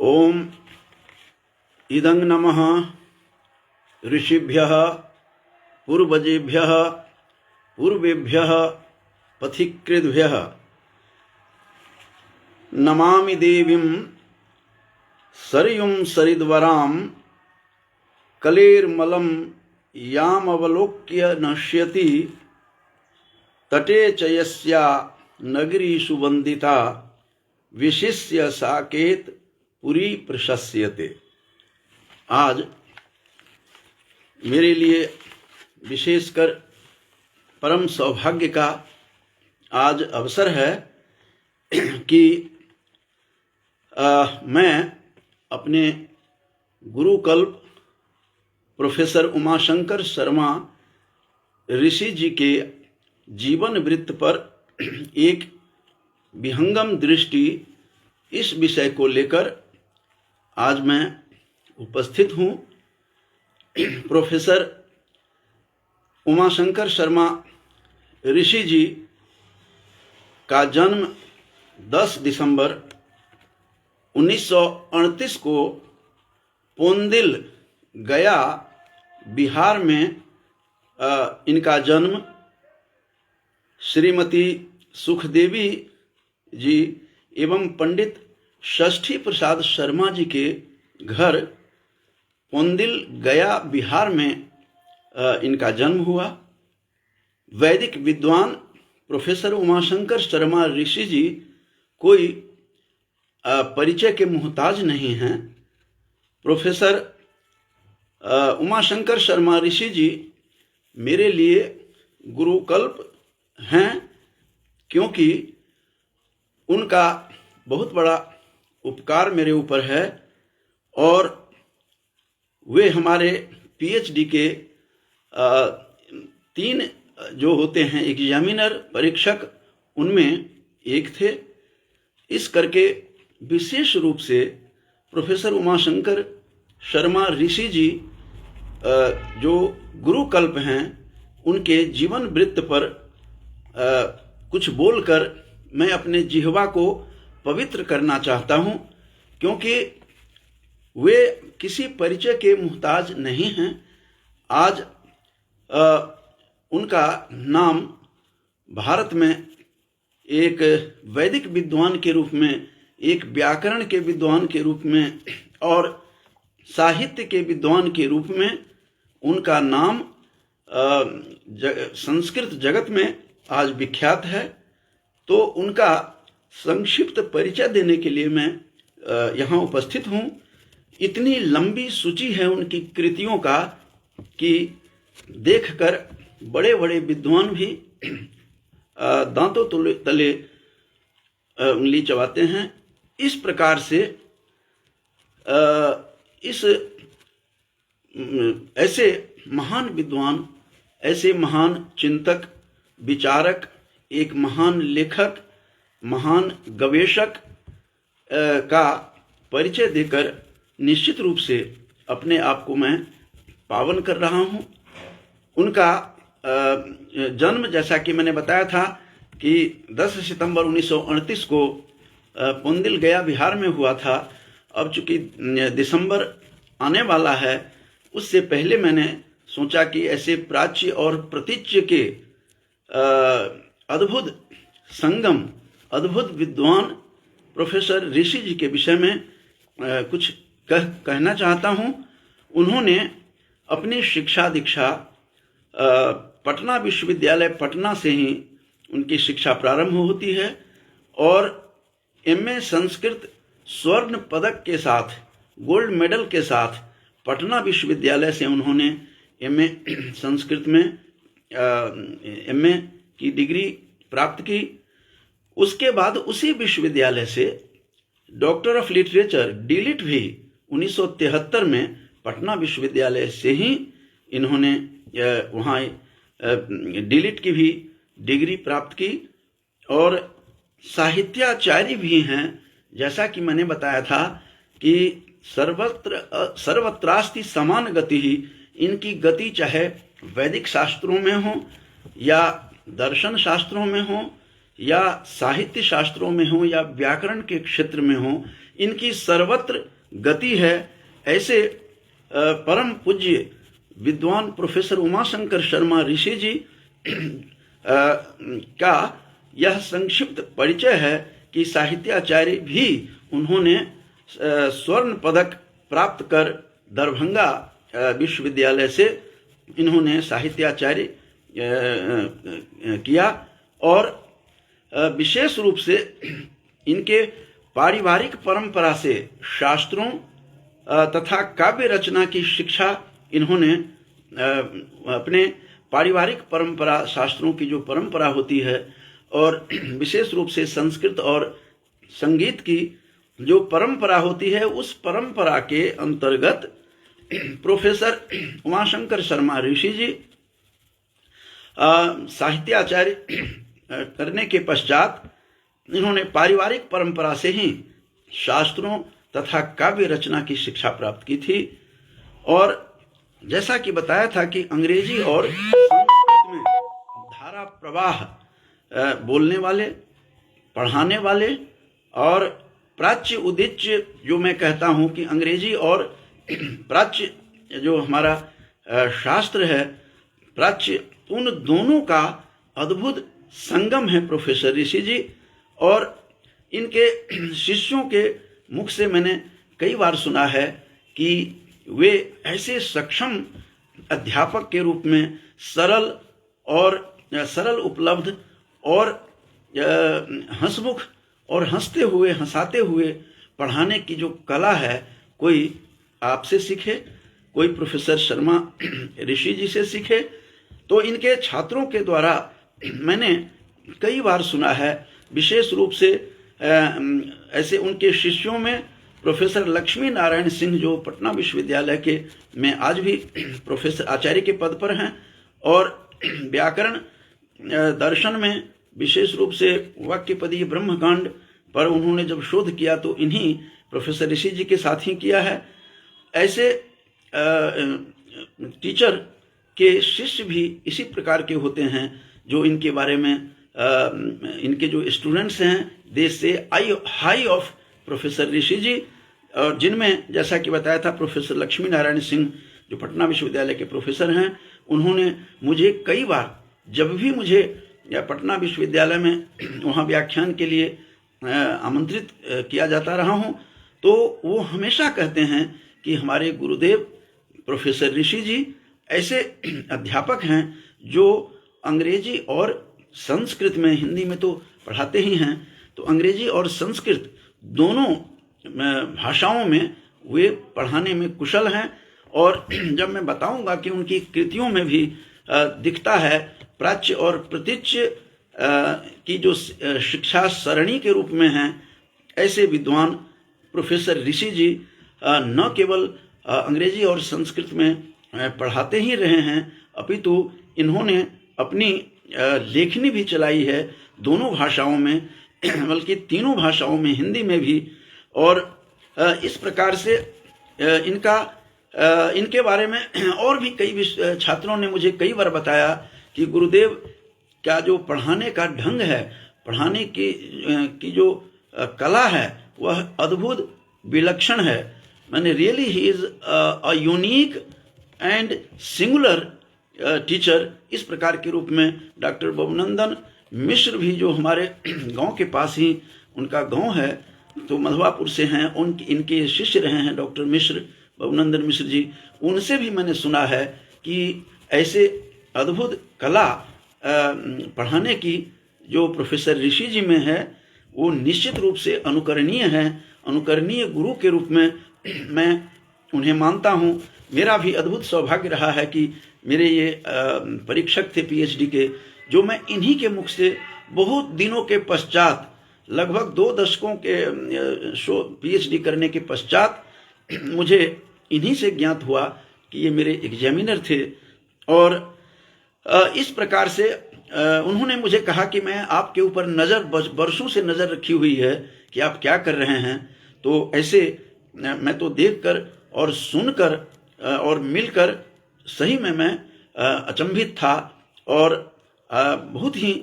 ओम इदं नमः ऋषिभ्यः पूर्वजेभ्यः पूर्वेभ्यः पथिकृद्भ्यः नमामि देवीं सरयुं सरिद्वरां कलेर्मलं यामवलोक्य नश्यति तटे च यस्या नगरी सुवंदिता विशिष्य साकेत पुरी प्रशस्यते। आज मेरे लिए विशेषकर परम सौभाग्य का आज अवसर है कि मैं अपने गुरुकल्प प्रोफेसर उमाशंकर शर्मा ऋषि जी के जीवन वृत्त पर एक विहंगम दृष्टि इस विषय को लेकर आज मैं उपस्थित हूँ। प्रोफेसर उमाशंकर शर्मा ऋषि जी का जन्म 10 दिसंबर 1938 को पोंदिल गया बिहार में इनका जन्म श्रीमती सुखदेवी जी एवं पंडित षष्ठी प्रसाद शर्मा जी के घर पोंदिल गया बिहार में इनका जन्म हुआ। वैदिक विद्वान प्रोफेसर उमाशंकर शर्मा ऋषि जी कोई परिचय के मुहताज नहीं हैं। प्रोफेसर उमाशंकर शर्मा ऋषि जी मेरे लिए गुरुकल्प हैं, क्योंकि उनका बहुत बड़ा उपकार मेरे ऊपर है और वे हमारे पीएचडी के 3 जो होते हैं एग्जामिनर परीक्षक उनमें एक थे। इस करके विशेष रूप से प्रोफेसर उमाशंकर शर्मा ऋषि जी जो गुरुकल्प हैं उनके जीवन वृत्त पर कुछ बोलकर मैं अपने जिह्वा को पवित्र करना चाहता हूं, क्योंकि वे किसी परिचय के मुहताज नहीं हैं। आज उनका नाम भारत में एक वैदिक विद्वान के रूप में, एक व्याकरण के विद्वान के रूप में और साहित्य के विद्वान के रूप में उनका नाम संस्कृत जगत में आज विख्यात है। तो उनका संक्षिप्त परिचय देने के लिए मैं यहाँ उपस्थित हूँ। इतनी लंबी सूची है उनकी कृतियों का कि देखकर बड़े बड़े विद्वान भी दांतों तले उंगली चबाते हैं। इस प्रकार से ऐसे महान विद्वान, ऐसे महान चिंतक, विचारक, एक महान लेखक, महान गवेषक का परिचय देकर निश्चित रूप से अपने आप को मैं पावन कर रहा हूँ। उनका जन्म, जैसा कि मैंने बताया था कि 10 सितंबर 1938 को पोंदिल गया बिहार में हुआ था। अब चूंकि दिसंबर आने वाला है, उससे पहले मैंने सोचा कि ऐसे प्राच्य और प्रतीच्य के अद्भुत संगम, अद्भुत विद्वान प्रोफेसर ऋषि जी के विषय में कुछ कहना चाहता हूँ। उन्होंने अपनी शिक्षा दीक्षा पटना विश्वविद्यालय पटना से ही उनकी शिक्षा प्रारंभ होती है और एमए संस्कृत स्वर्ण पदक के साथ, गोल्ड मेडल के साथ पटना विश्वविद्यालय से उन्होंने एमए संस्कृत में एमए की डिग्री प्राप्त की। उसके बाद उसी विश्वविद्यालय से डॉक्टर ऑफ लिटरेचर डीलिट भी 1973 में पटना विश्वविद्यालय से ही इन्होंने वहाँ डीलिट की भी डिग्री प्राप्त की और साहित्याचार्य भी हैं। जैसा कि मैंने बताया था कि सर्वत्रास्ति समान गति ही, इनकी गति चाहे वैदिक शास्त्रों में हो या दर्शन शास्त्रों में हो या साहित्य शास्त्रों में हो या व्याकरण के क्षेत्र में हो, इनकी सर्वत्र गति है। ऐसे परम पूज्य विद्वान प्रोफेसर उमाशंकर शर्मा ऋषि जी का यह संक्षिप्त परिचय है कि साहित्याचार्य भी उन्होंने स्वर्ण पदक प्राप्त कर दरभंगा विश्वविद्यालय से इन्होंने साहित्याचार्य किया, और विशेष रूप से इनके पारिवारिक परंपरा से शास्त्रों तथा काव्य रचना की शिक्षा इन्होंने अपने पारिवारिक परंपरा, शास्त्रों की जो परंपरा होती है और विशेष रूप से संस्कृत और संगीत की जो परंपरा होती है, उस परंपरा के अंतर्गत प्रोफेसर उमाशंकर शर्मा ऋषि जी साहित्याचार्य करने के पश्चात इन्होंने पारिवारिक परंपरा से ही शास्त्रों तथा काव्य रचना की शिक्षा प्राप्त की थी। और जैसा कि बताया था कि अंग्रेजी और संस्कृत में धारा प्रवाह बोलने वाले, पढ़ाने वाले और प्राच्य उदिच्य, जो मैं कहता हूँ कि अंग्रेजी और प्राच्य जो हमारा शास्त्र है, प्राच्य, उन दोनों का अद्भुत संगम है प्रोफेसर ऋषि जी। और इनके शिष्यों के मुख से मैंने कई बार सुना है कि वे ऐसे सक्षम अध्यापक के रूप में सरल उपलब्ध और हंसमुख और हंसते हुए हंसाते हुए पढ़ाने की जो कला है, कोई आपसे सीखे, कोई प्रोफेसर शर्मा ऋषि जी से सीखे। तो इनके छात्रों के द्वारा मैंने कई बार सुना है, विशेष रूप से ऐसे उनके शिष्यों में प्रोफेसर लक्ष्मी नारायण सिंह, जो पटना विश्वविद्यालय के में आज भी प्रोफेसर आचार्य के पद पर हैं, और व्याकरण दर्शन में विशेष रूप से वाक्यपदीय ब्रह्मकांड पर उन्होंने जब शोध किया तो इन्हीं प्रोफेसर ऋषि जी के साथ ही किया है। ऐसे टीचर के शिष्य भी इसी प्रकार के होते हैं, जो इनके बारे में इनके जो स्टूडेंट्स हैं, दे से हाई ऑफ प्रोफेसर ऋषि जी, और जिनमें जैसा कि बताया था प्रोफेसर लक्ष्मी नारायण सिंह जो पटना विश्वविद्यालय के प्रोफेसर हैं, उन्होंने मुझे कई बार, जब भी मुझे या पटना विश्वविद्यालय में वहाँ व्याख्यान के लिए आमंत्रित किया जाता रहा हूँ, तो वो हमेशा कहते हैं कि हमारे गुरुदेव प्रोफेसर ऋषि जी ऐसे अध्यापक हैं जो अंग्रेजी और संस्कृत में, हिंदी में तो पढ़ाते ही हैं, तो अंग्रेजी और संस्कृत दोनों भाषाओं में वे पढ़ाने में कुशल हैं। और जब मैं बताऊंगा कि उनकी कृतियों में भी दिखता है प्राच्य और प्रतीच्य की जो शिक्षा सरणी के रूप में है, ऐसे विद्वान प्रोफेसर ऋषि जी न केवल अंग्रेजी और संस्कृत में पढ़ाते ही रहे हैं, अपितु इन्होंने अपनी लेखनी भी चलाई है दोनों भाषाओं में, बल्कि तीनों भाषाओं में, हिंदी में भी। और इस प्रकार से इनके बारे में और भी कई छात्रों ने मुझे कई बार बताया कि गुरुदेव का जो पढ़ाने का ढंग है, पढ़ाने की जो कला है, वह अद्भुत विलक्षण है। मैंने really he is a unique and singular teacher, इस प्रकार के रूप में डॉक्टर बबुनंदन मिश्र भी, जो हमारे गांव के पास ही उनका गांव है, तो मधवापुर से हैं, इनके शिष्य रहे हैं डॉक्टर मिश्र, बबुनंदन मिश्र जी। उनसे भी मैंने सुना है कि ऐसे अद्भुत कला पढ़ाने की जो प्रोफेसर ऋषि जी में है, वो निश्चित रूप से अनुकरणीय है। अनुकरणीय गुरु के रूप में मैं उन्हें मानता हूँ। मेरा भी अद्भुत सौभाग्य रहा है कि मेरे ये परीक्षक थे पीएचडी के, जो मैं इन्हीं के मुख से बहुत दिनों के पश्चात, लगभग 2 दशकों के पीएचडी करने के पश्चात मुझे इन्हीं से ज्ञात हुआ कि ये मेरे एग्जामिनर थे। और इस प्रकार से उन्होंने मुझे कहा कि मैं आपके ऊपर नज़र, बरसों से नज़र रखी हुई है कि आप क्या कर रहे हैं। तो ऐसे मैं तो देखकर और सुनकर और मिलकर सही में मैं अचंभित था और बहुत ही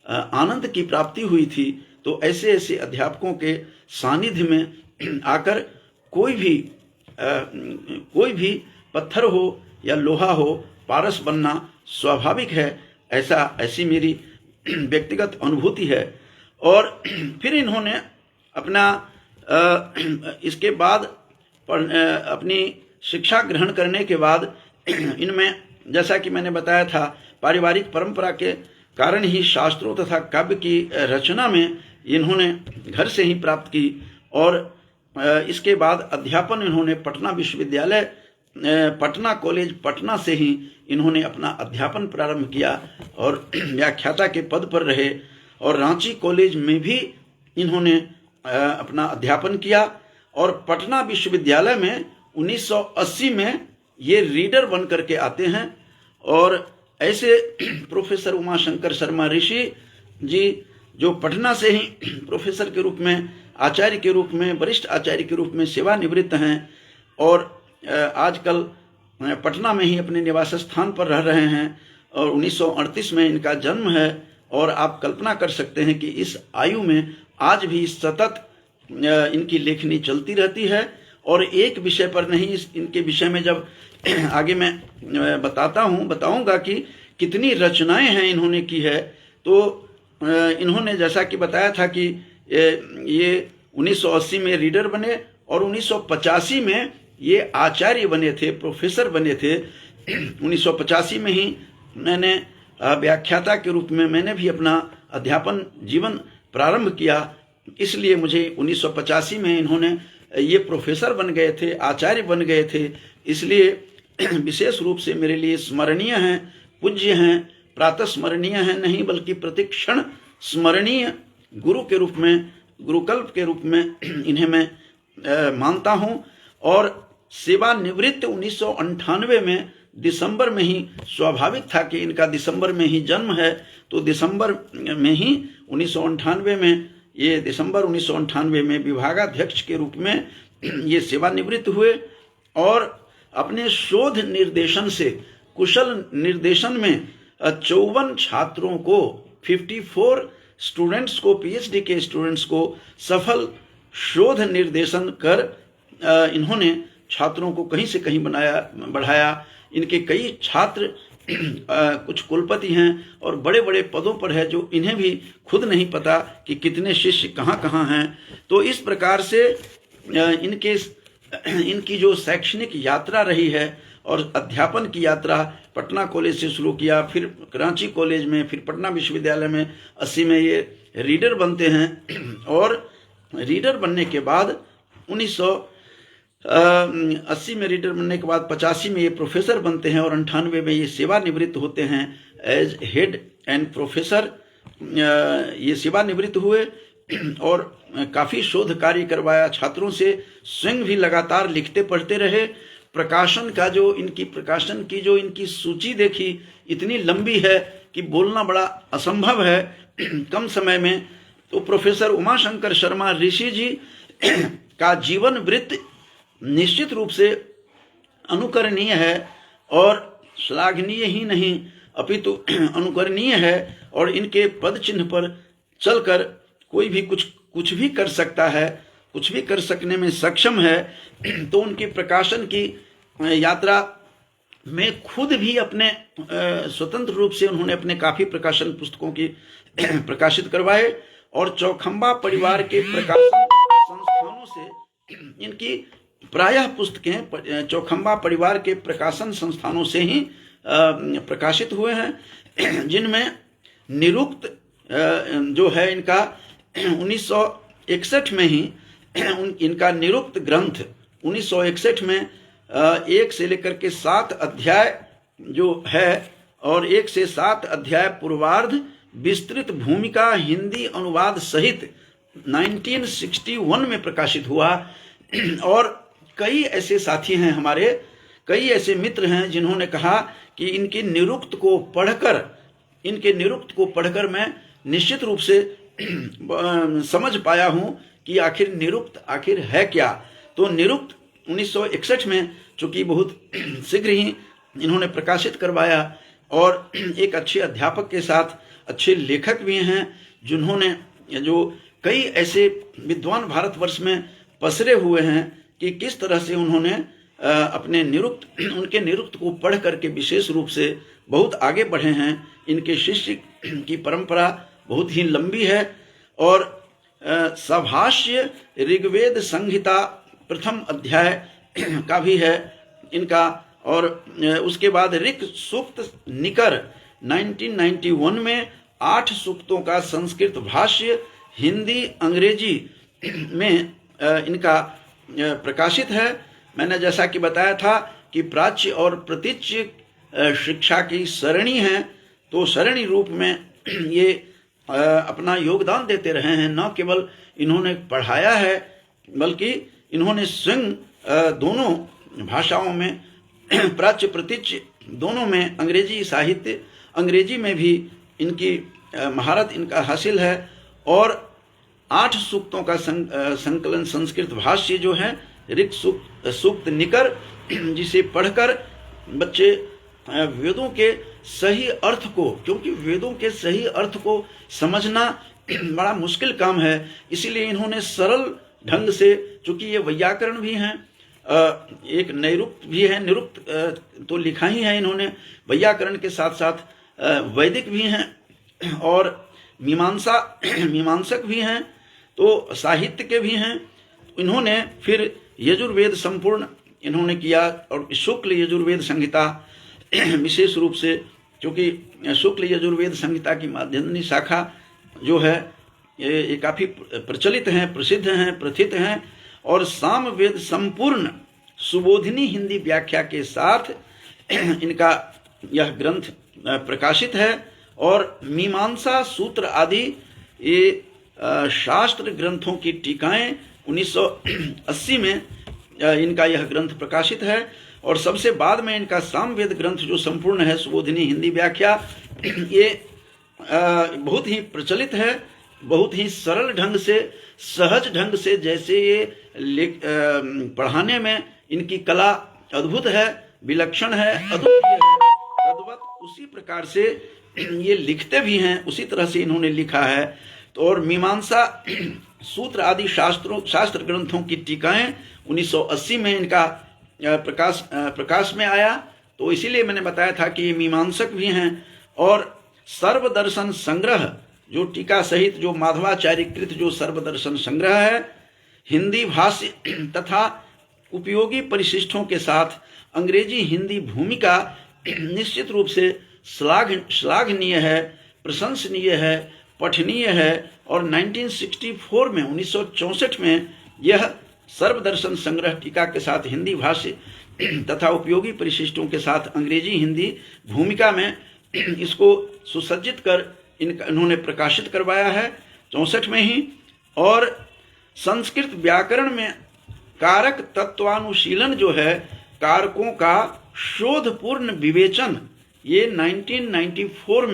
आनंद की प्राप्ति हुई थी। तो ऐसे ऐसे अध्यापकों के सानिध्य में आकर कोई भी पत्थर हो या लोहा हो, पारस बनना स्वाभाविक है, ऐसी मेरी व्यक्तिगत अनुभूति है। और फिर इन्होंने अपना इसके बाद अपनी शिक्षा ग्रहण करने के बाद इनमें, जैसा कि मैंने बताया था, पारिवारिक परंपरा के कारण ही शास्त्रों तथा काव्य की रचना में इन्होंने घर से ही प्राप्त की। और इसके बाद अध्यापन इन्होंने पटना विश्वविद्यालय, पटना कॉलेज पटना से ही इन्होंने अपना अध्यापन प्रारंभ किया और व्याख्याता के पद पर रहे। और रांची कॉलेज में भी इन्होंने अपना अध्यापन किया। और पटना विश्वविद्यालय में 1980 में ये रीडर बन करके आते हैं। और ऐसे प्रोफेसर उमाशंकर शर्मा ऋषि जी, जो पटना से ही प्रोफेसर के रूप में, आचार्य के रूप में, वरिष्ठ आचार्य के रूप में सेवानिवृत्त हैं और आजकल पटना में ही अपने निवास स्थान पर रह रहे हैं। और 1938 में इनका जन्म है। और आप कल्पना कर सकते हैं कि इस आयु में आज भी सतत इनकी लेखनी चलती रहती है। और एक विषय पर नहीं, इनके विषय में जब आगे मैं बताऊंगा कि कितनी रचनाएं हैं इन्होंने की है। तो इन्होंने जैसा कि बताया था कि ये 1980 में रीडर बने और 1985 में ये आचार्य बने थे, प्रोफेसर बने थे। 1985 में ही मैंने व्याख्याता के रूप में मैंने भी अपना अध्यापन जीवन प्रारंभ किया। इसलिए मुझे 1985 में इन्होंने, ये प्रोफेसर बन गए थे, आचार्य बन गए थे, इसलिए विशेष रूप से मेरे लिए स्मरणीय हैं, पूज्य हैं, प्रातः स्मरणीय हैं नहीं बल्कि प्रतिक्षण स्मरणीय गुरु के रूप में, गुरुकल्प के रूप में इन्हें मैं मानता हूँ। और सेवानिवृत्त 1998 में दिसंबर में ही, स्वाभाविक था कि इनका दिसंबर में ही जन्म है, तो दिसंबर में ही 1998 में, ये दिसंबर 1998 में विभागाध्यक्ष के रूप में ये सेवानिवृत्त हुए। और अपने शोध निर्देशन से, कुशल निर्देशन में 54 छात्रों को, 54 स्टूडेंट्स को, पीएचडी के स्टूडेंट्स को सफल शोध निर्देशन कर इन्होंने छात्रों को कहीं से कहीं बढ़ाया। इनके कई छात्र कुछ कुलपति हैं और बड़े बड़े पदों पर है, जो इन्हें भी खुद नहीं पता कि कितने शिष्य कहाँ कहाँ हैं। तो इस प्रकार से इनकी जो शैक्षणिक यात्रा रही है और अध्यापन की यात्रा, पटना कॉलेज से शुरू किया, फिर रांची कॉलेज में, फिर पटना विश्वविद्यालय में 80 में ये रीडर बनते हैं। और रीडर बनने के बाद 1980 में रीडर बनने के बाद 85 में ये प्रोफेसर बनते हैं और 98 में ये सेवानिवृत्त होते हैं एज हेड एंड प्रोफेसर। ये सेवानिवृत्त हुए और काफ़ी शोध कार्य करवाया छात्रों से, स्वयं भी लगातार लिखते पढ़ते रहे। प्रकाशन की जो इनकी सूची देखी, इतनी लंबी है कि बोलना बड़ा असंभव है कम समय में। तो प्रोफेसर उमाशंकर शर्मा ऋषि जी का जीवन वृत्त निश्चित रूप से अनुकरणीय है और श्लाघनीय ही नहीं अपितु अनुकरणीय है। और इनके पद चिन्ह पर चलकर कोई भी कुछ भी कर सकता है, कुछ भी कर सकने में सक्षम है। तो उनकी प्रकाशन की यात्रा में खुद भी अपने स्वतंत्र रूप से उन्होंने अपने काफ़ी प्रकाशन पुस्तकों की प्रकाशित करवाए। और चौखंबा परिवार के प्रकाशन संस्थानों से इनकी प्रायः पुस्तकें चौखंबा परिवार के प्रकाशन संस्थानों से ही प्रकाशित हुए हैं, जिनमें निरुक्त जो है इनका 1961 में ही इनका निरुक्त ग्रंथ 1961 में 1 से लेकर के 7 अध्याय जो है और 1 से 7 अध्याय पूर्वार्ध विस्तृत भूमिका हिंदी अनुवाद सहित 1961 में प्रकाशित हुआ। और कई ऐसे साथी हैं हमारे, कई ऐसे मित्र हैं जिन्होंने कहा कि इनके निरुक्त को पढ़कर मैं निश्चित रूप से समझ पाया हूं कि आखिर निरुक्त आखिर है क्या। तो निरुक्त 1961 में चूंकि बहुत शीघ्र ही इन्होंने प्रकाशित करवाया और एक अच्छे अध्यापक के साथ अच्छे लेखक भी हैं, जिन्होंने जो कई ऐसे विद्वान भारतवर्ष में पसरे हुए हैं कि किस तरह से उन्होंने अपने उनके निरुक्त को पढ़ करके विशेष रूप से बहुत आगे बढ़े हैं। इनके शिष्य की परंपरा बहुत ही लंबी है। और सभाष्य ऋग्वेद संहिता प्रथम अध्याय का भी है इनका। और उसके बाद ऋक् सूक्त निकर 1991 में 8 सूक्तों का संस्कृत भाष्य हिंदी अंग्रेजी में इनका प्रकाशित है। मैंने जैसा कि बताया था कि प्राच्य और प्रतीच्य शिक्षा की सरणी है, तो सरणी रूप में ये अपना योगदान देते रहे हैं। न केवल इन्होंने पढ़ाया है, बल्कि इन्होंने स्वयं दोनों भाषाओं में, प्राच्य प्रतीच्य दोनों में, अंग्रेजी साहित्य, अंग्रेजी में भी इनकी महारत इनका हासिल है। और 8 सूक्तों का संकलन संस्कृत भाष्य जो है ऋक् सूक्त निकर, जिसे पढ़कर बच्चे वेदों के सही अर्थ को, क्योंकि वेदों के सही अर्थ को समझना बड़ा मुश्किल काम है, इसीलिए इन्होंने सरल ढंग से, चूंकि ये वैयाकरण भी हैं, एक नैरुक्त भी है, निरुक्त तो लिखा ही है इन्होंने, वैयाकरण के साथ साथ वैदिक भी हैं और मीमांसक भी हैं, तो साहित्य के भी हैं। इन्होंने फिर यजुर्वेद संपूर्ण इन्होंने किया, और शुक्ल यजुर्वेद संहिता विशेष रूप से, क्योंकि शुक्ल यजुर्वेद संहिता की माध्यमनी शाखा जो है ये काफ़ी प्रचलित हैं, प्रसिद्ध हैं, प्रथित हैं। और सामवेद संपूर्ण सुबोधिनी हिंदी व्याख्या के साथ इनका यह ग्रंथ प्रकाशित है। और मीमांसा सूत्र आदि ये शास्त्र ग्रंथों की टीकाएं 1980 में इनका यह ग्रंथ प्रकाशित है। और सबसे बाद में इनका सामवेद ग्रंथ जो संपूर्ण है, सुबोधिनी हिंदी व्याख्या, ये बहुत ही प्रचलित है, बहुत ही सरल ढंग से, सहज ढंग से, जैसे ये पढ़ाने में इनकी कला अद्भुत है, विलक्षण है, अद्वितीय है, तद्वत उसी प्रकार से ये लिखते भी हैं, उसी तरह से इन्होंने लिखा है। तो और मीमांसा सूत्र आदि शास्त्र ग्रंथों की टीकाएं 1980 में इनका प्रकाश में आया, तो इसीलिए मैंने बताया था कि ये मीमांसक भी हैं। और सर्वदर्शन संग्रह जो टीका सहित जो माधवाचार्यकृत जो सर्वदर्शन संग्रह है, हिंदी भाष्य तथा उपयोगी परिशिष्टों के साथ अंग्रेजी हिंदी भूमिका निश्चित रूप से श्लाघनीय है, प्रशंसनीय है, पठनीय है। और 1964 में यह सर्वदर्शन संग्रह टीका के साथ हिंदी भाष्य तथा उपयोगी परिशिष्टों के साथ अंग्रेजी हिंदी भूमिका में इसको सुसज्जित कर इन्होंने प्रकाशित करवाया है 64 में ही। और संस्कृत व्याकरण में कारक तत्वानुशीलन जो है, कारकों का शोधपूर्ण विवेचन, ये 1994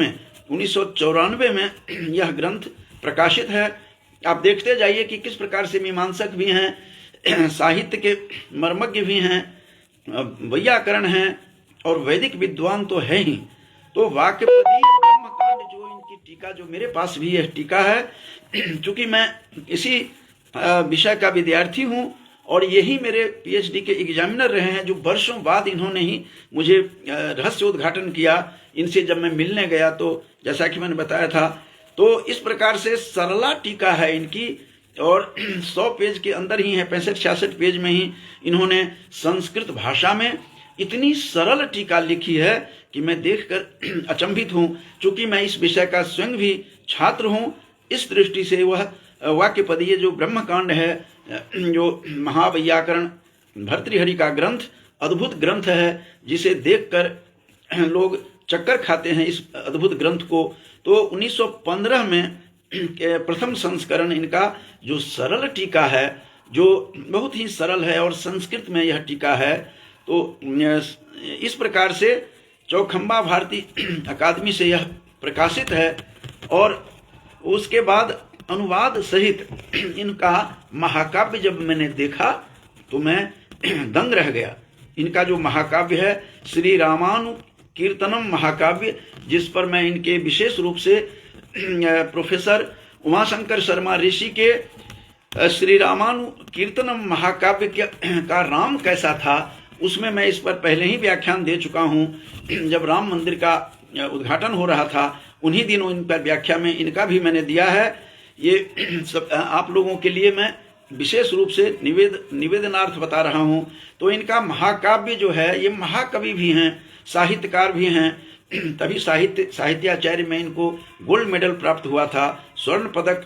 में यह ग्रंथ प्रकाशित है। आप देखते जाइए कि किस प्रकार से मीमांसक भी हैं, साहित्य के मर्मज्ञ भी हैं, वैयाकरण हैं और वैदिक विद्वान तो है ही। तो वाक्यपदी ब्रह्मकांड जो इनकी टीका, जो मेरे पास भी यह टीका है, चूंकि मैं इसी विषय का विद्यार्थी हूँ और यही मेरे पीएचडी के एग्जामिनर रहे हैं, जो वर्षों बाद इन्होंने ही मुझे रहस्योद्घाटन किया। इनसे जब मैं मिलने गया तो जैसा कि मैंने बताया था, तो इस प्रकार से सरला टीका है इनकी। और 100 पेज के अंदर ही है, 65-66 पेज में ही इन्होंने संस्कृत भाषा में इतनी सरल टीका लिखी है कि मैं देखकर अचंभित हूँ। चूंकि मैं इस विषय का स्वयं भी छात्र हूँ, इस दृष्टि से वह वाक्यपदीय जो ब्रह्मकांड है, जो महावैयाकरण भर्तृहरि का ग्रंथ, अद्भुत ग्रंथ है, जिसे देखकर लोग चक्कर खाते हैं इस अद्भुत ग्रंथ को। तो 1915 में प्रथम संस्करण इनका जो सरल टीका है, जो बहुत ही सरल है और संस्कृत में यह टीका है, तो इस प्रकार से चौखंबा भारती अकादमी से यह प्रकाशित है। और उसके बाद अनुवाद सहित इनका महाकाव्य जब मैंने देखा तो मैं दंग रह गया। इनका जो महाकाव्य है श्री रामानु कीर्तनम महाकाव्य, जिस पर मैं इनके विशेष रूप से प्रोफेसर उमाशंकर शर्मा ऋषि के श्री रामानु कीर्तनम महाकाव्य का राम कैसा था, उसमें मैं इस पर पहले ही व्याख्यान दे चुका हूँ। जब राम मंदिर का उद्घाटन हो रहा था उन्हीं दिनों इन पर व्याख्या में इनका भी मैंने दिया है। ये सब आप लोगों के लिए मैं विशेष रूप से निवेदनार्थ बता रहा हूँ। तो इनका महाकाव्य जो है, ये महाकवि भी हैं, साहित्यकार भी हैं, तभी साहित्याचार्य में इनको गोल्ड मेडल प्राप्त हुआ था, स्वर्ण पदक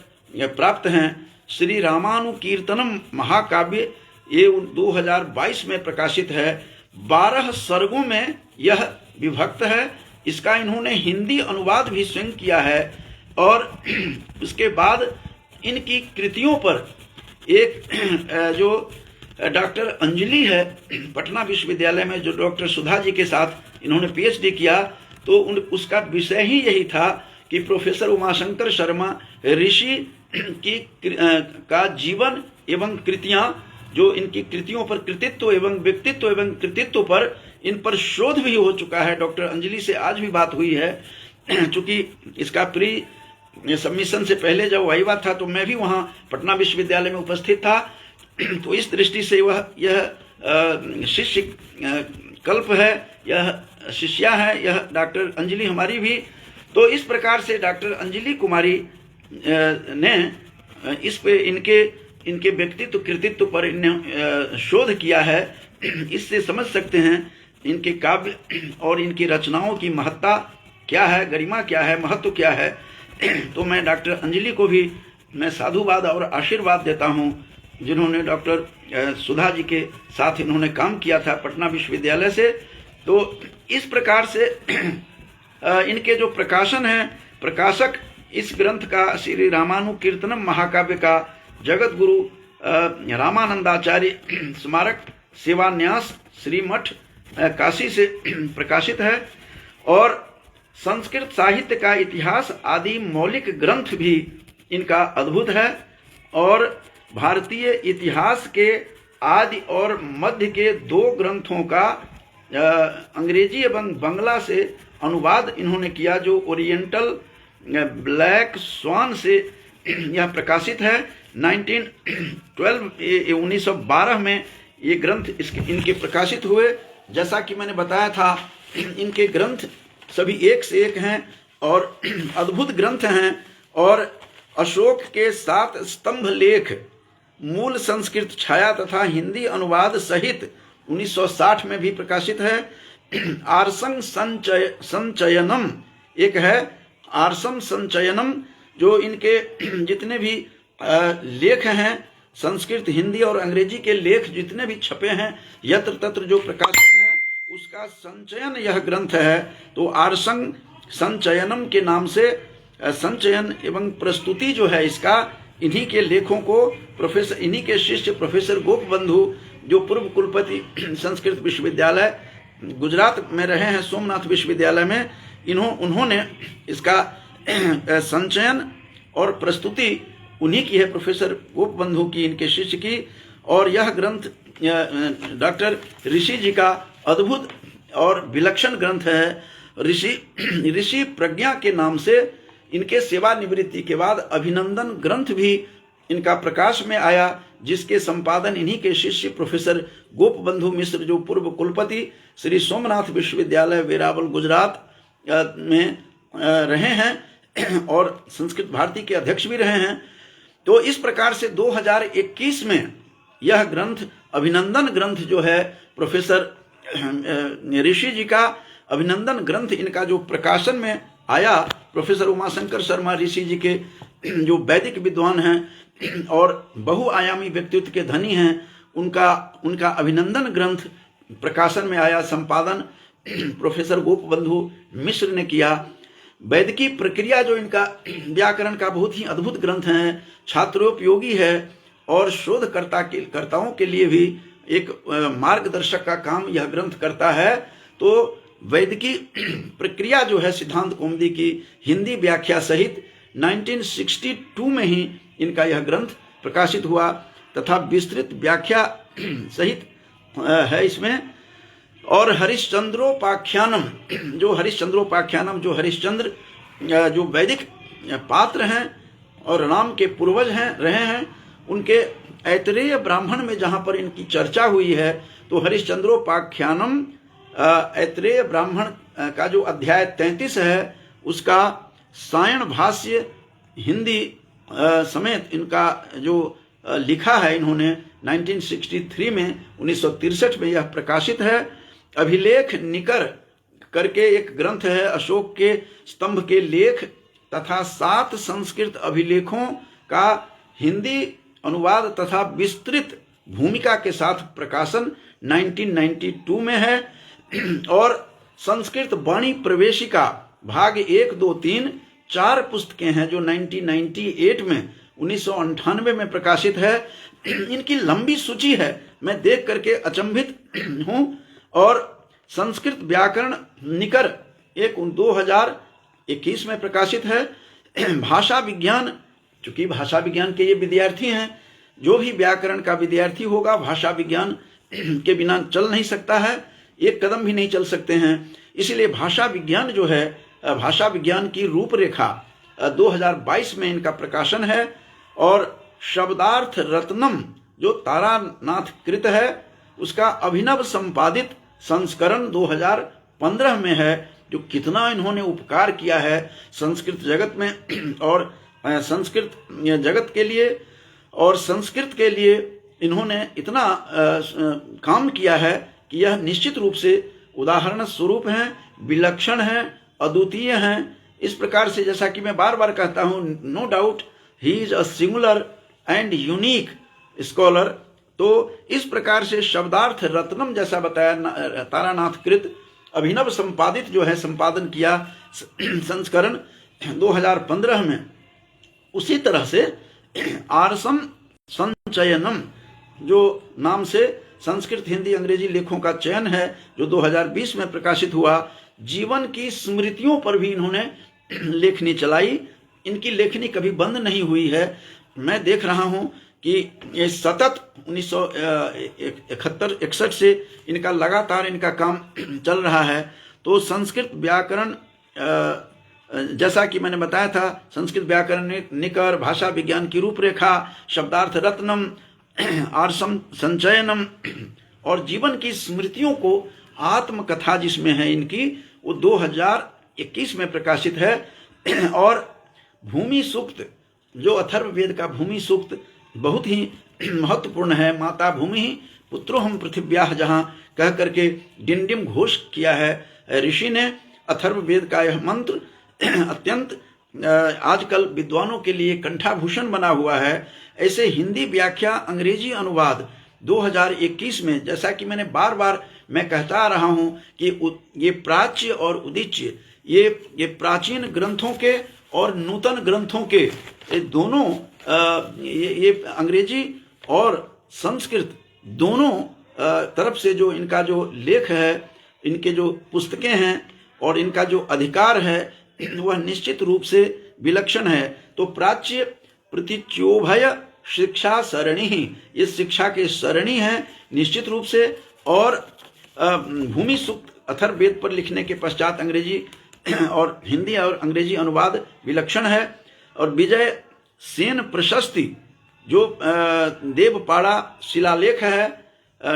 प्राप्त हैं। श्री रामानु कीर्तनम महाकाव्य ये 2022 में प्रकाशित है। 12 सर्गों में यह विभक्त है। इसका इन्होंने हिंदी अनुवाद भी स्वयं किया है। और उसके बाद इनकी कृतियों पर एक जो डॉक्टर अंजलि है, पटना विश्वविद्यालय में जो डॉक्टर सुधा जी के साथ इन्होंने पीएचडी किया, तो उसका विषय ही यही था कि प्रोफेसर उमाशंकर शर्मा ऋषि की का जीवन एवं कृतियां, जो इनकी कृतियों पर कृतित्व एवं व्यक्तित्व एवं कृतित्व पर इन पर शोध भी हो चुका है। डॉक्टर अंजलि से आज भी बात हुई है। चूंकि इसका प्री सबमिशन से पहले जब वाइवा था तो मैं भी वहाँ पटना विश्वविद्यालय में उपस्थित था। तो इस दृष्टि से यह शिष्य कल्प है, यह शिष्या है, यह डॉक्टर अंजलि हमारी भी। तो इस प्रकार से डॉक्टर अंजलि कुमारी ने इस पे इनके व्यक्तित्व कृतित्व पर इन्हें शोध किया है। इससे समझ सकते हैं इनके काव्य और इनकी रचनाओं की महत्ता क्या है, गरिमा क्या है, महत्व क्या है। तो मैं डॉक्टर अंजलि को भी मैं साधुवाद और आशीर्वाद देता हूँ, जिन्होंने डॉक्टर सुधा जी के साथ इन्होंने काम किया था पटना विश्वविद्यालय से। तो इस प्रकार से इनके जो प्रकाशन हैं, प्रकाशक इस ग्रंथ का श्री रामानु कीर्तनम महाकाव्य का जगत गुरु रामानंदाचार्य स्मारक सेवान्यास श्रीमठ काशी से प्रकाशित है। और संस्कृत साहित्य का इतिहास आदि मौलिक ग्रंथ भी इनका अद्भुत है। और भारतीय इतिहास के आदि और मध्य के 2 ग्रंथों का अंग्रेजी एवं बंगला से अनुवाद इन्होंने किया, जो ओरिएंटल ब्लैक स्वान से यह प्रकाशित है। 1912 में ये ग्रंथ इनके प्रकाशित हुए। जैसा कि मैंने बताया था, इनके ग्रंथ सभी एक से एक हैं और अद्भुत ग्रंथ हैं। और अशोक के 7 स्तंभ लेख, मूल संस्कृत छाया तथा हिंदी अनुवाद सहित 1960 में भी प्रकाशित है। आर्सं संचयनम एक है, आर्सम संचयनम, जो इनके जितने भी लेख हैं, संस्कृत हिंदी और अंग्रेजी के लेख जितने भी छपे हैं, यत्र तत्र जो प्रकाशित हैं, उसका संचयन यह ग्रंथ है। तो आर्सं संचयनम के नाम से संचयन एवं प्रस्तुति जो है इसका, इन्हीं के लेखों को इन्हीं के शिष्य प्रोफेसर गोपबंधु, जो पूर्व कुलपति संस्कृत विश्वविद्यालय गुजरात में रहे हैं, सोमनाथ विश्वविद्यालय में, उन्होंने इसका संचयन और प्रस्तुति उन्हीं की है, प्रोफेसर गोपबंधु की, इनके शिष्य की। और यह ग्रंथ डॉक्टर ऋषि जी का अद्भुत और विलक्षण ग्रंथ है। ऋषि प्रज्ञा के नाम से इनके सेवानिवृत्ति के बाद अभिनंदन ग्रंथ भी इनका प्रकाश में आया, जिसके संपादन इन्हीं के शिष्य प्रोफेसर गोपबंधु मिश्र, जो पूर्व कुलपति श्री सोमनाथ विश्वविद्यालय वेरावल गुजरात में रहे हैं और संस्कृत भारती के अध्यक्ष भी रहे हैं। तो इस प्रकार से 2021 में यह ग्रंथ, अभिनंदन ग्रंथ जो है, प्रोफेसर ऋषि जी का अभिनंदन ग्रंथ, इनका जो प्रकाशन में आया, प्रोफेसर उमाशंकर शर्मा ऋषि जी के जो वैदिक विद्वान हैं और बहुआयामी व्यक्तित्व के धनी हैं, उनका अभिनंदन ग्रंथ प्रकाशन में आया। संपादन प्रोफेसर गोपबंधु मिश्र ने किया। वैदिकी प्रक्रिया जो इनका व्याकरण का बहुत ही अद्भुत ग्रंथ है, छात्रोपयोगी है और शोधकर्ताओं के लिए भी एक मार्गदर्शक का काम यह ग्रंथ करता है। तो वैदिकी प्रक्रिया जो है सिद्धांत कौमुदी की हिंदी व्याख्या सहित 1962 में ही इनका यह ग्रंथ प्रकाशित हुआ तथा विस्तृत व्याख्या सहित है इसमें। और हरिश्चंद्रोपाख्यानम जो हरिश्चंद्र जो वैदिक पात्र हैं और राम के पूर्वज रहे हैं। उनके ऐतरेय ब्राह्मण में जहाँ पर इनकी चर्चा हुई है तो हरिश्चंद्रोपाख्यानम ऐतरेय ब्राह्मण का जो अध्याय 33 है उसका सायण भाष्य हिंदी समेत इनका जो लिखा है इन्होंने 1963 में 1963 में यह प्रकाशित है। अभिलेख निकर करके एक ग्रंथ है, अशोक के स्तंभ के लेख तथा 7 संस्कृत अभिलेखों का हिंदी अनुवाद तथा विस्तृत भूमिका के साथ प्रकाशन 1992 में है। और संस्कृत वाणी प्रवेशिका भाग 1, 2, 3 4 पुस्तकें हैं जो 1998 में 1998 में प्रकाशित है। इनकी लंबी सूची है, मैं देख करके अचंभित हूँ। और संस्कृत व्याकरण निकर एक 2021 में प्रकाशित है। भाषा विज्ञान, चूंकि भाषा विज्ञान के ये विद्यार्थी हैं, जो भी व्याकरण का विद्यार्थी होगा भाषा विज्ञान के बिना चल नहीं सकता है, एक कदम भी नहीं चल सकते हैं। इसलिए भाषा विज्ञान जो है, भाषा विज्ञान की रूपरेखा 2022 में इनका प्रकाशन है। और शब्दार्थ रत्नम जो तारानाथ कृत है उसका अभिनव संपादित संस्करण 2015 में है। जो कितना इन्होंने उपकार किया है संस्कृत जगत में और संस्कृत जगत के लिए और संस्कृत के लिए इन्होंने इतना काम किया है कि यह निश्चित रूप से उदाहरण स्वरूप हैं, विलक्षण हैं, अद्वितीय हैं। इस प्रकार से जैसा कि मैं बार बार कहता हूँ, no doubt he is a singular and unique scholar. तो इस प्रकार से शब्दार्थ रत्नम जैसा बताया तारानाथ कृत अभिनव संपादित जो है संपादन किया संस्करण 2015 में। उसी तरह से आरसम संचयनम जो नाम से संस्कृत हिंदी अंग्रेजी लेखों का चयन है जो 2020 में प्रकाशित हुआ। जीवन की स्मृतियों पर भी इन्होंने लेखनी चलाई। इनकी लेखनी कभी बंद नहीं हुई है। मैं देख रहा हूं कि ये सतत 1971-61 से इनका लगातार इनका काम चल रहा है। तो संस्कृत व्याकरण जैसा कि मैंने बताया था, संस्कृत व्याकरण निकर, भाषा विज्ञान की रूपरेखा, शब्दार्थ रत्नम, आर्सम संचयनम और जीवन की स्मृतियों को आत्मकथा जिसमें है इनकी, वो 2021 में प्रकाशित है। और भूमि सूक्त जो अथर्ववेद का भूमि सूक्त बहुत ही महत्वपूर्ण है। माता भूमि पुत्रोहम पृथिव्याः जहाँ कह करके डिंडिम घोष किया है ऋषि ने। अथर्ववेद का यह मंत्र अत्यंत आजकल विद्वानों के लिए कंठाभूषण बना हुआ है। ऐसे हिंदी व्याख्या अंग्रेजी अनुवाद 2021 में, जैसा कि मैंने बार बार मैं कहता आ रहा हूं कि ये प्राच्य और उदीच्य ये प्राचीन ग्रंथों के और नूतन ग्रंथों के ये दोनों ये अंग्रेजी और संस्कृत दोनों तरफ से जो इनका जो लेख है, इनके जो पुस्तकें हैं और इनका जो अधिकार है वह निश्चित रूप से विलक्षण है। तो प्राच्य प्रतिच्योभय शिक्षा सरणी ही ये शिक्षा के सरणी है निश्चित रूप से। और भूमि सूक्त अथर्ववेद पर लिखने के पश्चात अंग्रेजी और हिंदी और अंग्रेजी अनुवाद विलक्षण है। और विजय सेन प्रशस्ति जो देवपाड़ा शिलालेख है,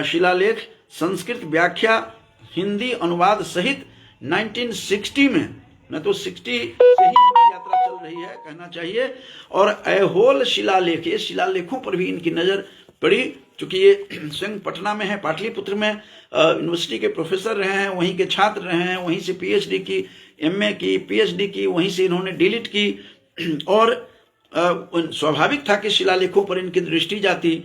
शिलालेख संस्कृत व्याख्या हिंदी अनुवाद सहित 1960 में, मैं तो 60 से ही यात्रा चल रही है कहना चाहिए। और ऐहोल शिलालेख, ये शिलालेखों पर भी इनकी नज़र पड़ी, चूंकि ये स्वयं पटना में है, पाटलिपुत्र में यूनिवर्सिटी के प्रोफेसर रहे हैं, वहीं के छात्र रहे हैं, वहीं से पीएचडी की, एमए की, पीएचडी की, वहीं से इन्होंने डीलिट की। और स्वाभाविक था कि शिलालेखों पर इनकी दृष्टि जाती।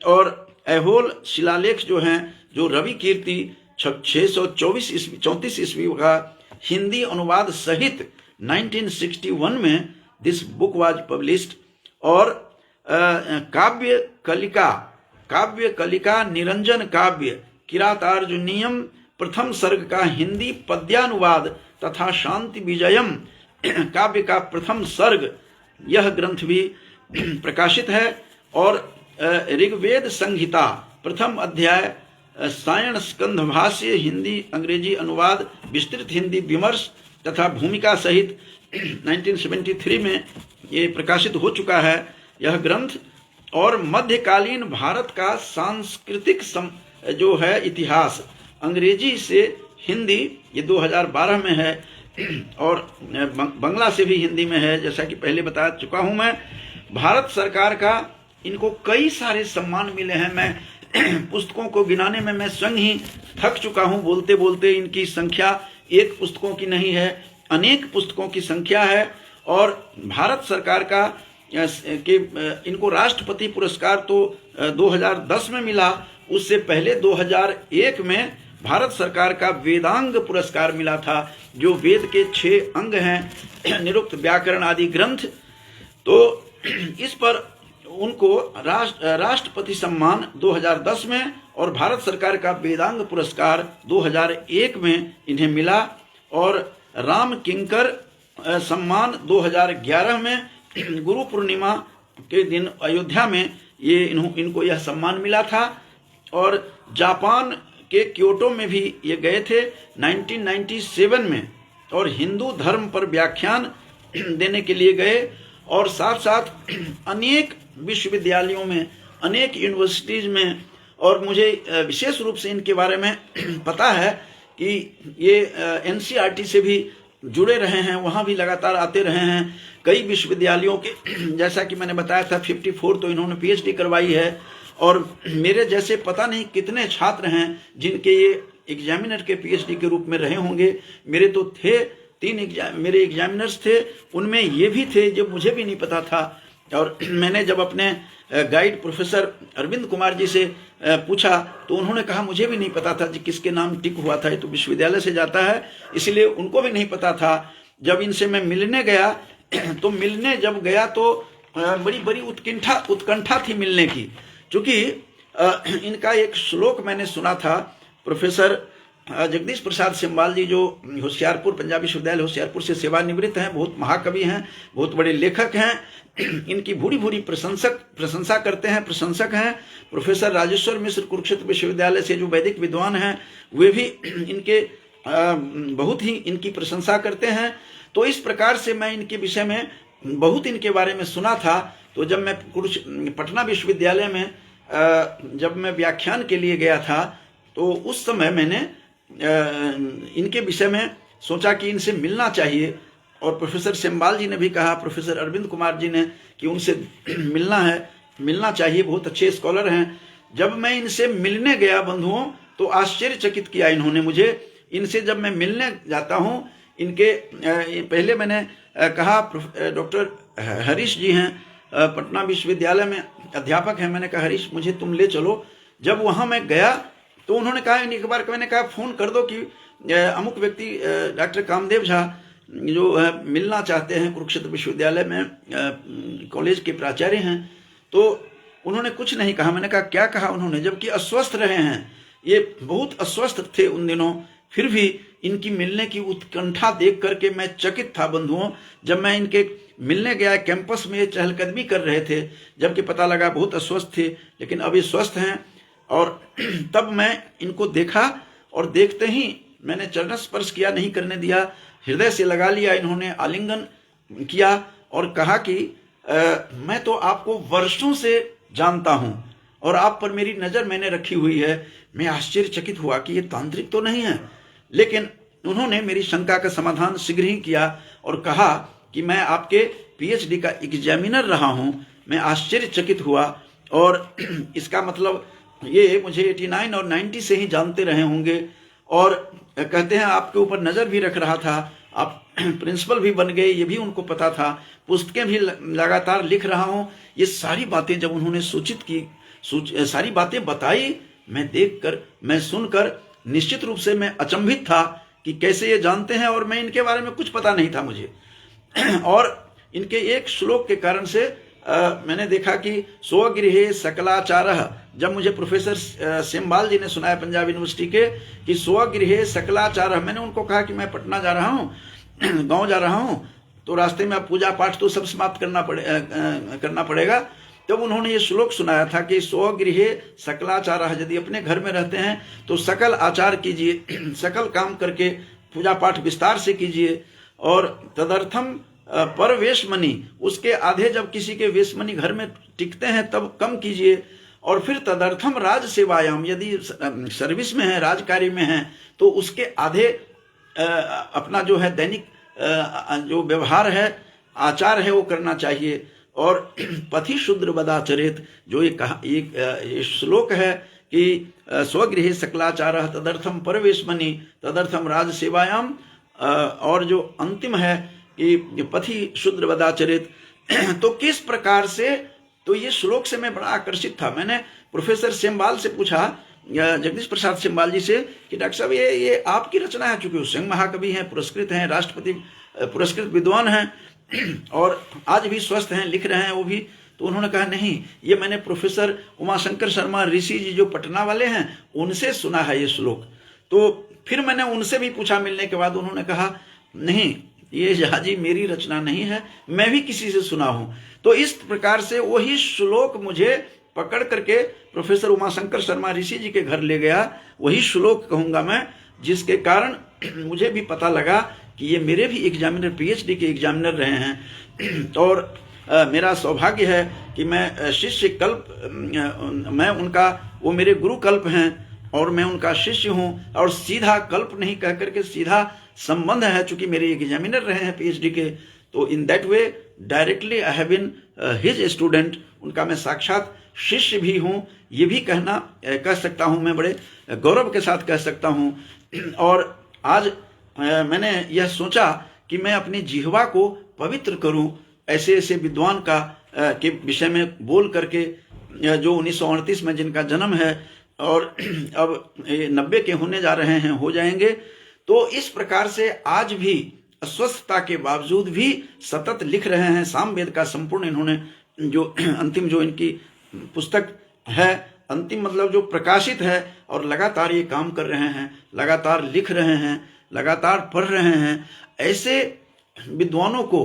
और ऐहोल शिलालेख जो हैं, जो रवि कीर्ति 634 ईस्वी का हिंदी अनुवाद सहित 1961 में दिस बुक वाज पब्लिश्ड। और काव्य कलिका निरंजन काव्य किरातार्जुनीयम प्रथम सर्ग का हिंदी पद्यानुवाद तथा शांति विजयम काव्य का प्रथम सर्ग, यह ग्रंथ भी प्रकाशित है। और ऋग्वेद संहिता प्रथम अध्याय सायण स्कंध भाष्य हिंदी अंग्रेजी अनुवाद विस्तृत हिंदी विमर्श तथा भूमिका सहित 1973 में ये प्रकाशित हो चुका है यह ग्रंथ। और मध्यकालीन भारत का सांस्कृतिक जो है इतिहास, अंग्रेजी से हिंदी, ये 2012 में है और बंगला से भी हिंदी में है, जैसा कि पहले बता चुका हूं मैं। भारत सरकार का इनको कई सारे सम्मान मिले हैं। मैं पुस्तकों को गिनाने में मैं स्वयं ही थक चुका हूं, बोलते बोलते। इनकी संख्या एक पुस्तकों की नहीं है, अनेक पुस्तकों की संख्या है। और भारत सरकार का इनको राष्ट्रपति पुरस्कार तो 2010 में मिला, उससे पहले 2001 में भारत सरकार का वेदांग पुरस्कार मिला था, जो वेद के 6 अंग हैं, निरुक्त, व्याकरण आदि ग्रंथ। तो इस पर उनको राष्ट्रपति सम्मान 2010 में और भारत सरकार का वेदांग पुरस्कार 2001 में इन्हें मिला। और राम किंकर सम्मान 2011 में गुरु पूर्णिमा के दिन अयोध्या में इनको यह सम्मान मिला था। और जापान के क्योटो में भी ये गए थे 1997 में, और हिंदू धर्म पर व्याख्यान देने के लिए गए। और साथ साथ अनेक विश्वविद्यालयों में, अनेक यूनिवर्सिटीज में, और मुझे विशेष रूप से इनके बारे में पता है कि ये NCERT से भी जुड़े रहे हैं, वहाँ भी लगातार आते रहे हैं। कई विश्वविद्यालयों के, जैसा कि मैंने बताया था 54 तो इन्होंने PhD करवाई है। और मेरे जैसे पता नहीं कितने छात्र हैं जिनके ये एग्जामिनर के PhD के रूप में रहे होंगे। मेरे तो थे 3 मेरे एग्जामिनर्स थे, उनमें ये भी थे जो मुझे भी नहीं पता था। और मैंने जब अपने गाइड प्रोफेसर अरविंद कुमार जी से पूछा तो उन्होंने कहा मुझे भी नहीं पता था जी किसके नाम टिक हुआ था, ये तो विश्वविद्यालय से जाता है, इसलिए उनको भी नहीं पता था। जब इनसे मैं मिलने गया तो मिलने जब गया तो बड़ी बड़ी उत्कंठा थी मिलने की, क्योंकि इनका एक श्लोक मैंने सुना था। प्रोफेसर जगदीश प्रसाद सिम्बाल जी, जो होशियारपुर, पंजाब विश्वविद्यालय होशियारपुर से सेवानिवृत्त हैं, बहुत महाकवि हैं, बहुत बड़े लेखक हैं, इनकी भूरी भूरी प्रशंसा करते हैं, प्रशंसक हैं। प्रोफेसर राजेश्वर मिश्र कुरुक्षेत्र विश्वविद्यालय से जो वैदिक विद्वान हैं, वे भी इनके बहुत ही इनकी प्रशंसा करते हैं। तो इस प्रकार से मैं इनके विषय में बहुत इनके बारे में सुना था। तो जब मैं पटना विश्वविद्यालय में जब मैं व्याख्यान के लिए गया था तो उस समय मैंने इनके विषय में सोचा कि इनसे मिलना चाहिए। और प्रोफेसर सिम्बाल जी ने भी कहा, प्रोफेसर अरविंद कुमार जी ने, कि उनसे मिलना चाहिए, बहुत अच्छे स्कॉलर हैं। जब मैं इनसे मिलने गया बंधुओं तो आश्चर्यचकित किया इन्होंने मुझे। इनसे जब मैं मिलने जाता हूँ, इनके पहले मैंने कहा डॉक्टर हरीश जी हैं, पटना विश्वविद्यालय में अध्यापक हैं, मैंने कहा हरीश मुझे तुम ले चलो। जब वहाँ मैं गया तो उन्होंने कहा, एक बार मैंने कहा फ़ोन कर दो कि अमुक व्यक्ति डॉक्टर कामदेव झा जो है मिलना चाहते हैं, कुरुक्षेत्र विश्वविद्यालय में कॉलेज के प्राचार्य हैं। तो उन्होंने कुछ नहीं कहा। मैंने कहा क्या कहा उन्होंने, जबकि अस्वस्थ रहे हैं, ये बहुत अस्वस्थ थे उन दिनों, फिर भी इनकी मिलने की उत्कंठा देख करके मैं चकित था बंधुओं। जब मैं इनके मिलने गया, कैंपस में ये चहलकदमी कर रहे थे, जबकि पता लगा बहुत अस्वस्थ थे, लेकिन अभी स्वस्थ हैं। और तब मैं इनको देखा और देखते ही मैंने चरण स्पर्श किया, नहीं करने दिया, हृदय से लगा लिया। इन्होंने आलिंगन किया और कहा कि मैं तो आपको वर्षों से जानता हूं और आप पर मेरी नज़र मैंने रखी हुई है। मैं आश्चर्यचकित हुआ कि ये तांत्रिक तो नहीं है, लेकिन उन्होंने मेरी शंका का समाधान शीघ्र ही किया और कहा कि मैं आपके PhD का एग्जामिनर रहा हूं। मैं आश्चर्यचकित हुआ, और इसका मतलब ये मुझे 89 और 90 से ही जानते रहे होंगे। और कहते हैं आपके ऊपर नज़र भी रख रहा था, आप प्रिंसिपल भी बन गए, ये भी उनको पता था, पुस्तकें भी लगातार लिख रहा हूँ। ये सारी बातें जब उन्होंने सूचित की, सारी बातें बताई, मैं देखकर, मैं सुनकर निश्चित रूप से मैं अचंभित था कि कैसे ये जानते हैं, और मैं इनके बारे में कुछ पता नहीं था मुझे। और इनके एक श्लोक के कारण से मैंने देखा कि स्वगृहे सकलाचारः, जब मुझे प्रोफेसर सिम्बाल जी ने सुनाया पंजाब यूनिवर्सिटी के कि स्वगृहे सकलाचारः, मैंने उनको कहा कि मैं पटना जा रहा हूँ, गांव जा रहा हूँ, तो रास्ते में अब पूजा पाठ तो सब समाप्त करना पड़ेगा। तब उन्होंने ये श्लोक सुनाया था कि स्वगृहे सकलाचारः, यदि अपने घर में रहते हैं तो सकल आचार कीजिए, सकल काम करके पूजा पाठ विस्तार से कीजिए। और तदर्थम पर वेशमणि, उसके आधे जब किसी के वेशमणि घर में टिकते हैं तब कम कीजिए। और फिर तदर्थम राज सेवायाम, यदि सर्विस में है, राज कार्य में है, तो उसके आधे अपना जो है दैनिक जो व्यवहार है, आचार है, वो करना चाहिए। और पथि शूद्र बदाचरित, जो ये श्लोक है कि स्वगृहे सकलाचार तदर्थम परवेशमणि तदर्थम राज सेवायाम, और जो अंतिम है कि पथि शूद्र बदाचरित। तो किस प्रकार से, तो ये श्लोक से मैं बड़ा आकर्षित था। मैंने प्रोफेसर सेमवाल से पूछा, जगदीश प्रसाद सेमवाल जी से, कि डॉक्टर साहब ये आपकी रचना है, चूंकि वो स्वयं महाकवि हैं, पुरस्कृत हैं, राष्ट्रपति पुरस्कृत विद्वान हैं और आज भी स्वस्थ हैं, लिख रहे हैं वो भी। तो उन्होंने कहा नहीं, ये मैंने प्रोफेसर उमाशंकर शर्मा ऋषि जी जो पटना वाले हैं उनसे सुना है ये श्लोक। तो फिर मैंने उनसे भी पूछा मिलने के बाद, उन्होंने कहा नहीं, ये जहाजी मेरी रचना नहीं है, मैं भी किसी से सुना हूं। तो इस प्रकार से वही श्लोक मुझे पकड़ करके प्रोफेसर उमाशंकर शर्मा ऋषि जी के घर ले गया। वही श्लोक कहूंगा मैं, जिसके कारण मुझे भी पता लगा कि ये मेरे भी एग्जामिनर, पीएचडी के एग्जामिनर रहे हैं। और मेरा सौभाग्य है कि मैं शिष्य कल्प, मैं उनका, वो मेरे गुरु कल्प हैं और मैं उनका शिष्य हूं। और सीधा कल्प नहीं कह करके सीधा संबंध है, चूंकि मेरे एग्जामिनर रहे हैं पीएचडी के। तो in that way directly I have been his student, उनका मैं साक्षात शिष्य भी हूं, ये भी कह सकता हूं, मैं बड़े गौरव के साथ कह सकता हूं। और आज मैंने यह सोचा कि मैं अपनी जिह्वा को पवित्र करूं ऐसे ऐसे विद्वान का के विषय में बोल करके, जो 1938 में जिनका जन्म है और अब 90 के होने जा रहे हैं, हो जाएंगे। तो इस प्रकार से आज भी अस्वस्थता के बावजूद भी सतत लिख रहे हैं। सामवेद का संपूर्ण इन्होंने जो अंतिम जो इनकी पुस्तक है, अंतिम मतलब जो प्रकाशित है, और लगातार ये काम कर रहे हैं, लगातार लिख रहे हैं, लगातार पढ़ रहे हैं। ऐसे विद्वानों को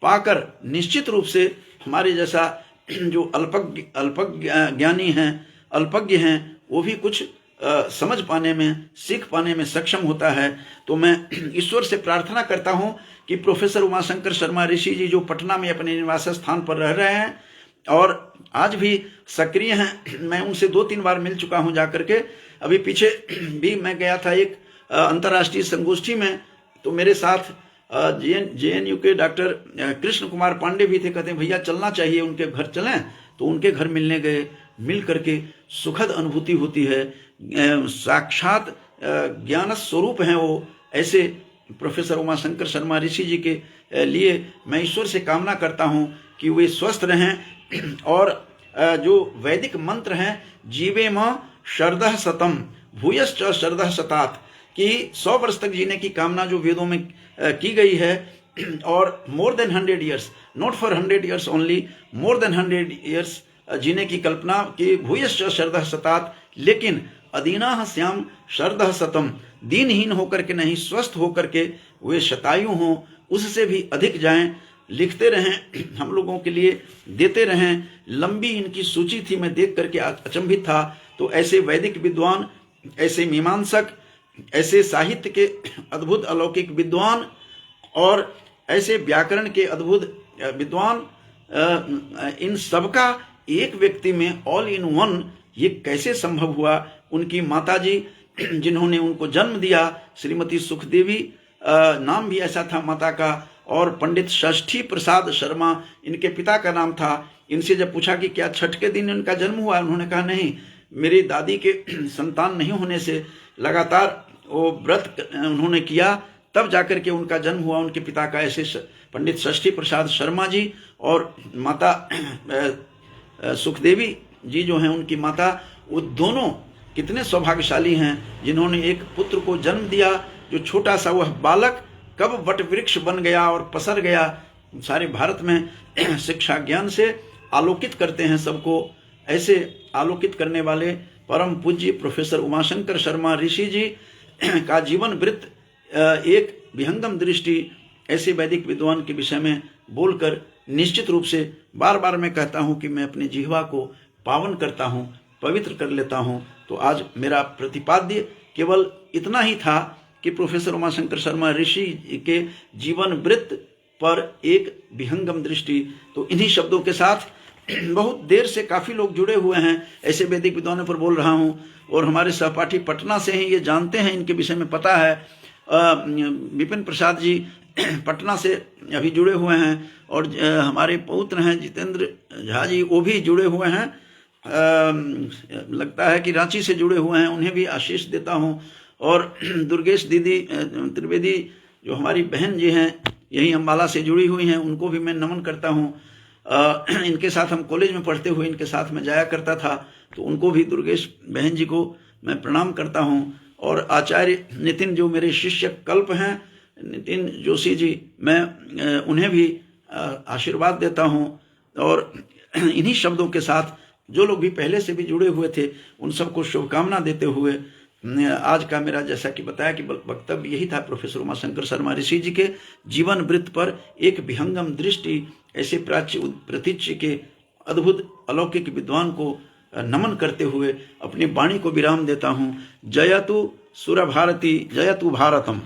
पाकर निश्चित रूप से हमारे जैसा जो अल्पज्ञानी हैं, अल्पज्ञ हैं, वो भी कुछ समझ पाने में, सीख पाने में सक्षम होता है। तो मैं ईश्वर से प्रार्थना करता हूं कि प्रोफेसर उमाशंकर शर्मा ऋषि जी जो पटना में अपने निवास स्थान पर रह रहे हैं और आज भी सक्रिय हैं, मैं उनसे 2-3 बार मिल चुका हूं जाकर के। अभी पीछे भी मैं गया था एक अंतर्राष्ट्रीय संगोष्ठी में, तो मेरे साथ JNU के डॉक्टर कृष्ण कुमार पांडे भी थे। कहते हैं भैया चलना चाहिए, उनके घर चलें। तो उनके घर मिलने गए, मिल करके सुखद अनुभूति होती है। साक्षात ज्ञान स्वरूप हैं वो। ऐसे प्रोफेसर उमाशंकर शर्मा ऋषि जी के लिए मैं ईश्वर से कामना करता हूं कि वे स्वस्थ रहें और जो वैदिक मंत्र हैं, जीवेम शरदः शतम भूयश्च शरदः शतात, कि 100 वर्ष तक जीने की कामना जो वेदों में की गई है, और more than 100 years, not for 100 years only, more than 100 years जीने की कल्पना की, भूयश्च शरदः शतात। लेकिन अदीनाः स्याम शरदः शतम, दीनहीन होकर के नहीं, स्वस्थ होकर के वे शतायु हों, उससे भी अधिक जाएं। लिखते रहें, हम लोगों के लिए देते रहें। लंबी इनकी सूची थी, मैं देख करके अचंभित था। तो ऐसे वैदिक विद्वान, ऐसे मीमांसक, ऐसे साहित्य के अद्भुत अलौकिक विद्वान और ऐसे व्याकरण के अद्भुत विद्वान, इन सबका एक व्यक्ति में ऑल इन वन, ये कैसे संभव हुआ? उनकी माताजी जिन्होंने उनको जन्म दिया, श्रीमती सुखदेवी नाम भी ऐसा था माता का, और पंडित षष्ठी प्रसाद शर्मा इनके पिता का नाम था। इनसे जब पूछा कि क्या छठ के दिन इनका जन्म हुआ, उन्होंने कहा नहीं, मेरी दादी के संतान नहीं होने से लगातार वो व्रत उन्होंने किया, तब जाकर के उनका जन्म हुआ उनके पिता का। ऐसे पंडित षष्ठी प्रसाद शर्मा जी और माता सुखदेवी जी जो हैं, उनकी माता, वो दोनों कितने सौभाग्यशाली हैं जिन्होंने एक पुत्र को जन्म दिया। जो छोटा सा वह बालक कब वट वृक्ष बन गया और पसर गया, सारे भारत में शिक्षा ज्ञान से आलोकित करते हैं सबको। ऐसे आलोकित करने वाले परम पूज्य प्रोफेसर उमाशंकर शर्मा ऋषि जी का जीवन वृत्त, एक विहंगम दृष्टि ऐसे वैदिक विद्वान के विषय में बोलकर निश्चित रूप से बार बार मैं कहता हूं कि मैं अपनी जिह्वा को पावन करता हूं, पवित्र कर लेता हूं। तो आज मेरा प्रतिपाद्य केवल इतना ही था कि प्रोफेसर उमाशंकर शर्मा ऋषि के जीवन वृत्त पर एक विहंगम दृष्टि। तो इन्हीं शब्दों के साथ बहुत देर से काफ़ी लोग जुड़े हुए हैं, ऐसे वैदिक विद्वानों पर बोल रहा हूँ, और हमारे सहपाठी पटना से हैं, ये जानते हैं, इनके विषय में पता है। विपिन प्रसाद जी पटना से अभी जुड़े हुए हैं, और हमारे पौत्र हैं जितेंद्र झा जी, वो भी जुड़े हुए हैं, लगता है कि रांची से जुड़े हुए हैं, उन्हें भी आशीष देता हूँ। और दुर्गेश दीदी त्रिवेदी जो हमारी बहन जी हैं, यही अम्बाला से जुड़ी हुई हैं, उनको भी मैं नमन करता हूँ। इनके साथ हम कॉलेज में पढ़ते हुए इनके साथ में जाया करता था, तो उनको भी, दुर्गेश बहन जी को मैं प्रणाम करता हूँ। और आचार्य नितिन जो मेरे शिष्य कल्प हैं, नितिन जोशी जी, मैं उन्हें भी आशीर्वाद देता हूँ। और इन्हीं शब्दों के साथ जो लोग भी पहले से भी जुड़े हुए थे, उन सबको शुभकामना देते हुए आज का मेरा, जैसा कि बताया कि वक्तव्य यही था, प्रोफेसर उमाशंकर शर्मा ऋषि जी के जीवन वृत्त पर एक विहंगम दृष्टि, ऐसे प्राच्य प्रतीच्य के अद्भुत अलौकिक विद्वान को नमन करते हुए अपनी वाणी को विराम देता हूँ। जयतु सुर भारती, जयतु भारतम।